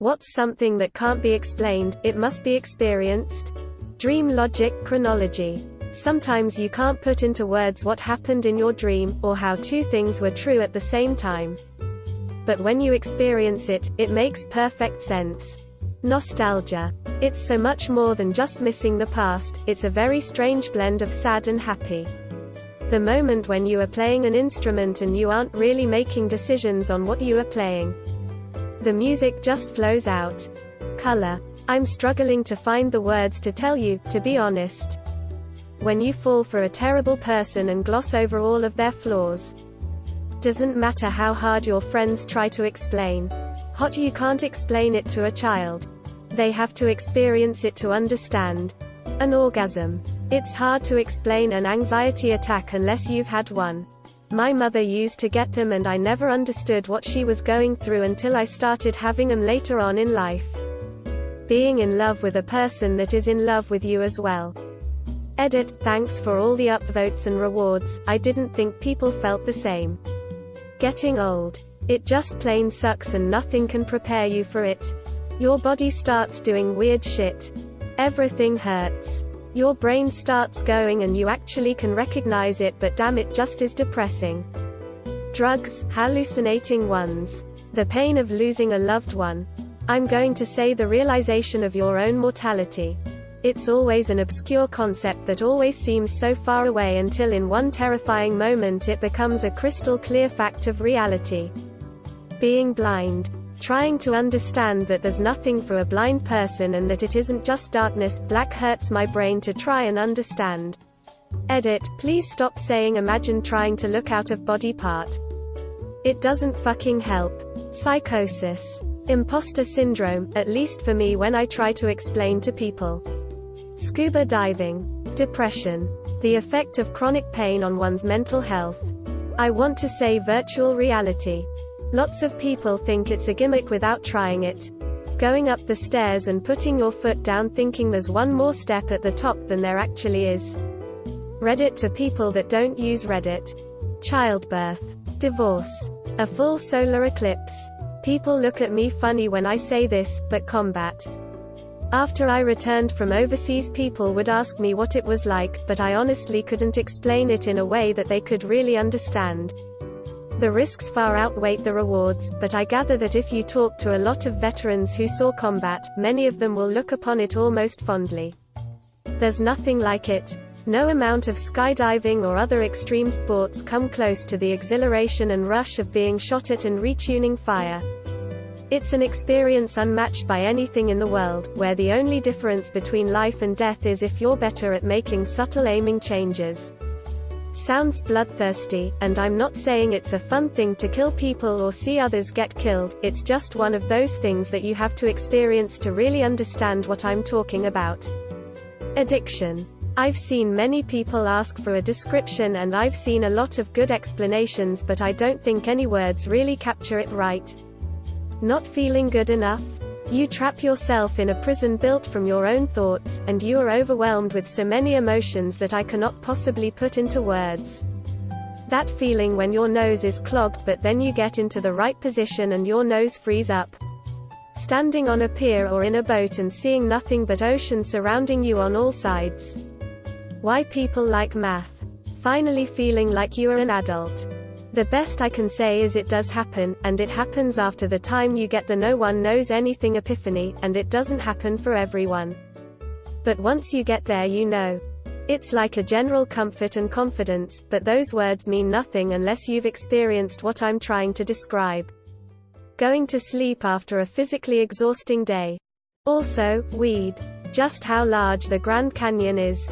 What's something that can't be explained? It must be experienced. Dream logic, chronology. Sometimes you can't put into words what happened in your dream, or how two things were true at the same time. But when you experience it, it makes perfect sense. Nostalgia. It's so much more than just missing the past, it's a very strange blend of sad and happy. The moment when you are playing an instrument and you aren't really making decisions on what you are playing. The music just flows out. Color. I'm struggling to find the words to tell you, to be honest. When you fall for a terrible person and gloss over all of their flaws. Doesn't matter how hard your friends try to explain. Hot, you can't explain it to a child. They have to experience it to understand. An orgasm. It's hard to explain an anxiety attack unless you've had one. My mother used to get them and I never understood what she was going through until I started having them later on in life. Being in love with a person that is in love with you as well. Edit, thanks for all the upvotes and rewards, I didn't think people felt the same. Getting old. It just plain sucks and nothing can prepare you for it. Your body starts doing weird shit. Everything hurts. Your brain starts going and you actually can recognize it, but damn, it just is depressing. Drugs, hallucinating ones. The pain of losing a loved one. I'm going to say the realization of your own mortality. It's always an obscure concept that always seems so far away until in one terrifying moment it becomes a crystal clear fact of reality. Being blind. Trying to understand that there's nothing for a blind person and that it isn't just darkness. Black hurts my brain to try and understand. Edit, please stop saying imagine trying to look out of body part. It doesn't fucking help. Psychosis. Imposter syndrome, at least for me when I try to explain to people. Scuba diving. Depression. The effect of chronic pain on one's mental health. I want to say virtual reality. Lots of people think it's a gimmick without trying it. Going up the stairs and putting your foot down thinking there's one more step at the top than there actually is. Reddit to people that don't use Reddit. Childbirth. Divorce. A full solar eclipse. People look at me funny when I say this, but combat. After I returned from overseas, people would ask me what it was like, but I honestly couldn't explain it in a way that they could really understand. The risks far outweigh the rewards, but I gather that if you talk to a lot of veterans who saw combat, many of them will look upon it almost fondly. There's nothing like it. No amount of skydiving or other extreme sports come close to the exhilaration and rush of being shot at and retuning fire. It's an experience unmatched by anything in the world, where the only difference between life and death is if you're better at making subtle aiming changes. Sounds bloodthirsty, and I'm not saying it's a fun thing to kill people or see others get killed, it's just one of those things that you have to experience to really understand what I'm talking about. Addiction. I've seen many people ask for a description and I've seen a lot of good explanations, but I don't think any words really capture it right. Not feeling good enough? You trap yourself in a prison built from your own thoughts, and you are overwhelmed with so many emotions that I cannot possibly put into words. That feeling when your nose is clogged but then you get into the right position and your nose frees up. Standing on a pier or in a boat and seeing nothing but ocean surrounding you on all sides. Why people like math. Finally feeling like you are an adult. The best I can say is it does happen, and it happens after the time you get the no one knows anything epiphany, and it doesn't happen for everyone. But once you get there you know. It's like a general comfort and confidence, but those words mean nothing unless you've experienced what I'm trying to describe. Going to sleep after a physically exhausting day. Also, weed. Just how large the Grand Canyon is.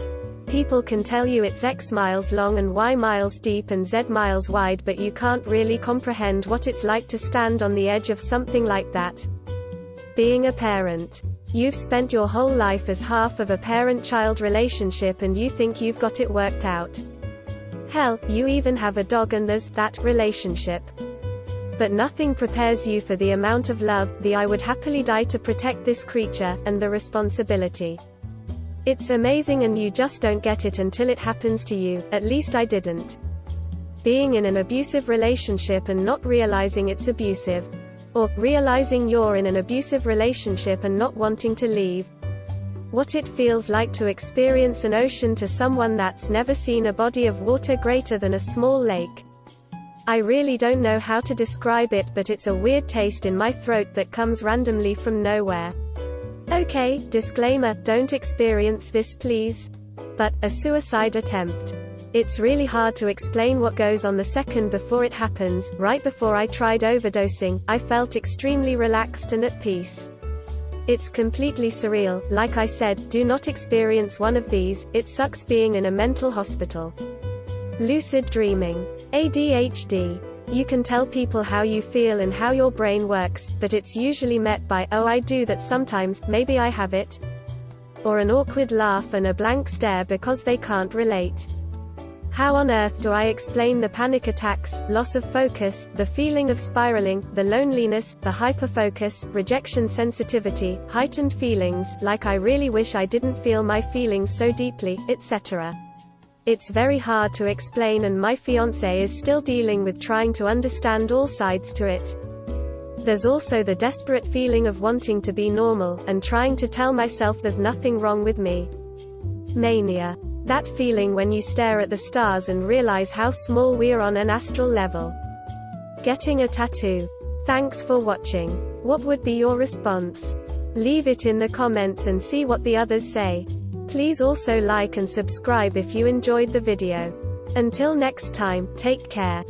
People can tell you it's X miles long and Y miles deep and Z miles wide, but you can't really comprehend what it's like to stand on the edge of something like that. Being a parent. You've spent your whole life as half of a parent-child relationship and you think you've got it worked out. Hell, you even have a dog and there's that relationship. But nothing prepares you for the amount of love, the I would happily die to protect this creature, and the responsibility. It's amazing and you just don't get it until it happens to you, at least I didn't. Being in an abusive relationship and not realizing it's abusive. Or, realizing you're in an abusive relationship and not wanting to leave. What it feels like to experience an ocean to someone that's never seen a body of water greater than a small lake. I really don't know how to describe it, but it's a weird taste in my throat that comes randomly from nowhere. Okay, disclaimer, don't experience this please. But, a suicide attempt. It's really hard to explain what goes on the second before it happens. Right before I tried overdosing, I felt extremely relaxed and at peace. It's completely surreal. Like I said, do not experience one of these, it sucks being in a mental hospital. Lucid dreaming. ADHD. You can tell people how you feel and how your brain works, but it's usually met by, oh I do that sometimes, maybe I have it. Or an awkward laugh and a blank stare because they can't relate. How on earth do I explain the panic attacks, loss of focus, the feeling of spiraling, the loneliness, the hyperfocus, rejection sensitivity, heightened feelings, like I really wish I didn't feel my feelings so deeply, etc. It's very hard to explain, and my fiancé is still dealing with trying to understand all sides to it. There's also the desperate feeling of wanting to be normal, and trying to tell myself there's nothing wrong with me. Mania. That feeling when you stare at the stars and realize how small we are on an astral level. Getting a tattoo. Thanks for watching. What would be your response? Leave it in the comments and see what the others say. Please also like and subscribe if you enjoyed the video. Until next time, take care.